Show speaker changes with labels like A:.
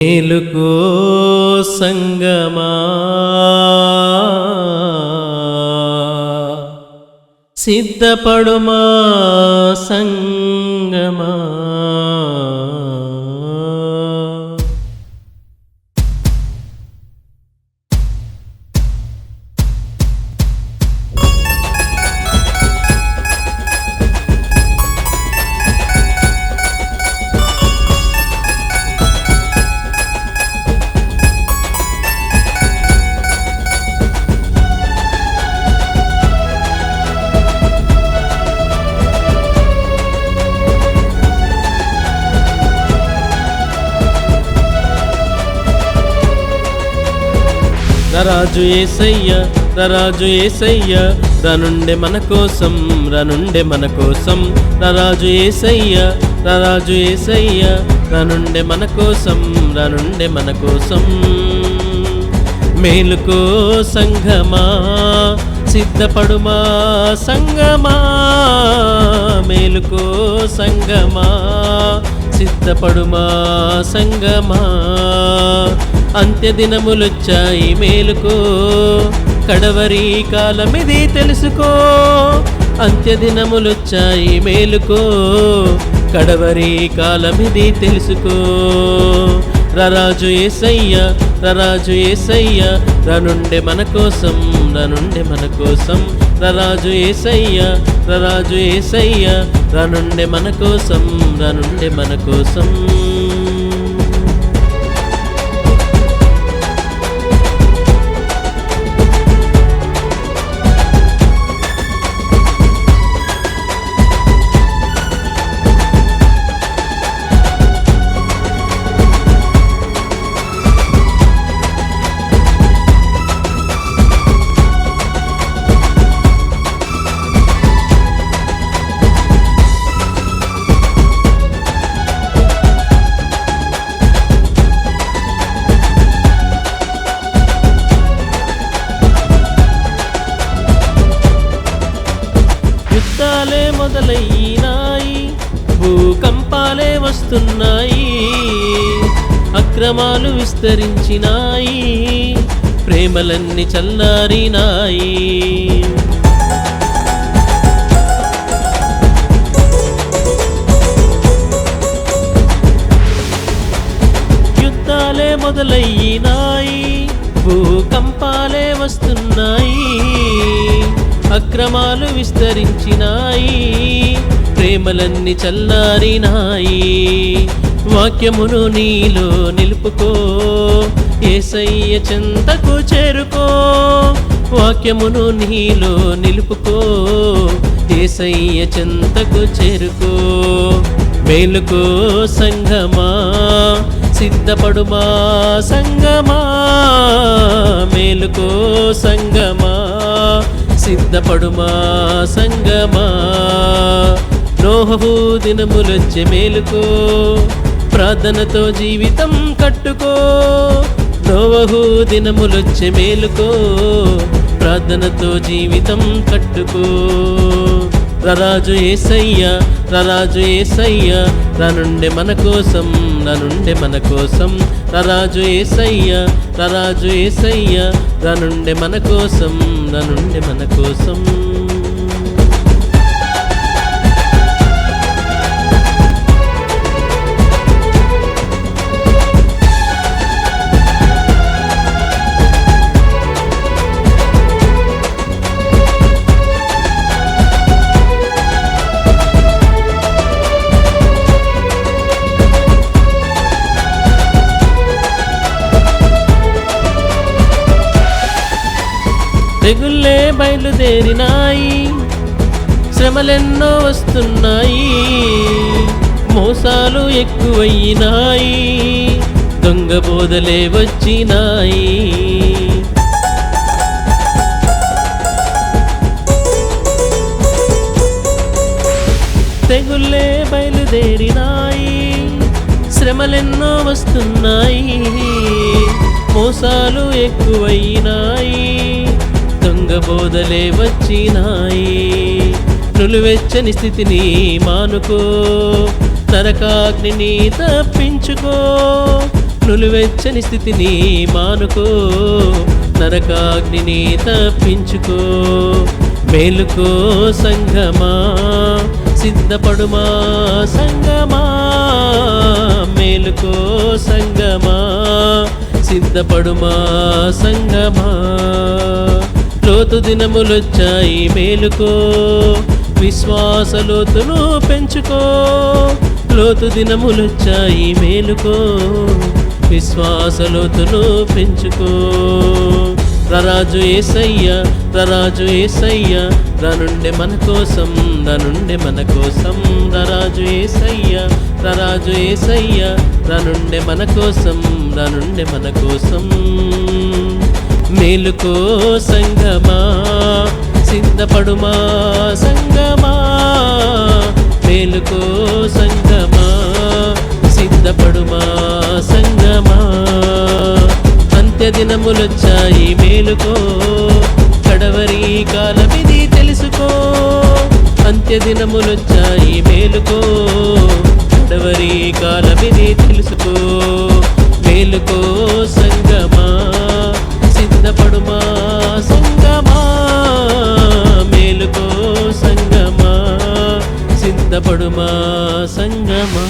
A: మేలుకో సంగమా, సిద్ధపడుమా సంగమా. రాజు యేసయ్య, రాజు యేసయ్య, రానుండే మన కోసం, రానుండే మన కోసం. రాజు యేసయ్య, రాజు యేసయ్య, రానుండే మన కోసం, రానుండే మన కోసం. మేలుకో సంఘమా, సిద్ధపడుమా సంగమా. మేలుకో సంగమా, సిద్ధపడుమా సంగమా. అంత్యదినములొచ్చాయి మేలుకో, కడవరి కాలమిది తెలుసుకో. అంత్యదినములొచ్చాయి మేలుకో, కడవరి కాలమిది తెలుసుకో. రాజు యేసయ్య, రాజు యేసయ్య, రానుండే మన కోసం, రానుండే మన కోసం. రాజు యేసయ్య, రాజు యేసయ్య, రానుండే మన కోసం, రానుండే మన కోసం. యుద్ధాలే మొదలయ్యినాయి, భూకంపాలే వస్తున్నాయి, అక్రమాలు విస్తరించినాయి, ప్రేమలన్నీ చల్లారినాయి. యుద్ధాలే మొదలయ్యినాయి, భూకంపాలే వస్తున్నాయి, అక్రమాలు విస్తరించినాయి, ప్రేమలన్నీ చల్లారినాయి. వాక్యమును నీలో నిలుపుకో, యేసయ్య చెంతకు చేరుకో. వాక్యమును నీలో నిలుపుకో, యేసయ్య చెంతకు చేరుకో. మేలుకో సంఘమా, సిద్ధపడుమా సంగమా. మేలుకో సంగమా, సిద్ధపడుమా సంగమా. నోహు దినములొచ్చే మేలుకో, ప్రార్థనతో జీవితం కట్టుకో. నోహు దినములొచ్చే మేలుకో, ప్రార్థనతో జీవితం కట్టుకో. రాజు యేసయ్య, రాజు యేసయ్య, రానుండే మన కోసం, రానుండే మన కోసం. రాజు యేసయ్య, రాజు యేసయ్య, రానుండే మన కోసం, రానుండే మన కోసం. తెగుళ్ళే బయలుదేరినాయి, శ్రమలెన్నో వస్తున్నాయి, మోసాలు ఎక్కువయ్యినాయి, దొంగ బోధలే వచ్చినాయి. తెగుళ్ళే బయలుదేరినాయి, శ్రమలెన్నో వస్తున్నాయి, మోసాలు ఎక్కువయ్యినాయి, దొంగ బోధలే వచ్చినాయి. నులువెచ్చని స్థితిని మానుకో, నరకాగ్నిని తప్పించుకో. నులివెచ్చని స్థితిని మానుకో, నరకాగ్నిని తప్పించుకో. మేలుకో సంగమా, సిద్ధపడుమా సంగమా. మేలుకో సంగమా, సిద్ధపడుమా సంగమా. లోతు దినములొచ్చాయి మేలుకో, విశ్వాస లోతును పెంచుకో. లోతు దినములొచ్చాయి మేలుకో, విశ్వాస లోతును పెంచుకో. రరాజు యేసయ్య, రరాజు యేసయ్య, రానుండే మన కోసం, రానుండే మన కోసం. రరాజు యేసయ్య, రరాజు యేసయ్య, రానుండే మన కోసం, రానుండే మన కోసం. మేలుకో సంగమా, సిద్ధపడుమా సంగమా. మేలుకో సంగమా, సిద్ధపడుమా సంగమా. అంత్య దినములొచ్చాయి మేలుకో, కడవరి కాలమిది తెలుసుకో. అంత్య దినములొచ్చాయి మేలుకో, కడవరి కాలమిది తెలుసుకో. మేలుకో సంగమా, సిద్ధపడుమా సంగమా. మేలుకో సంగమా, సిద్ధపడుమా సంగమా.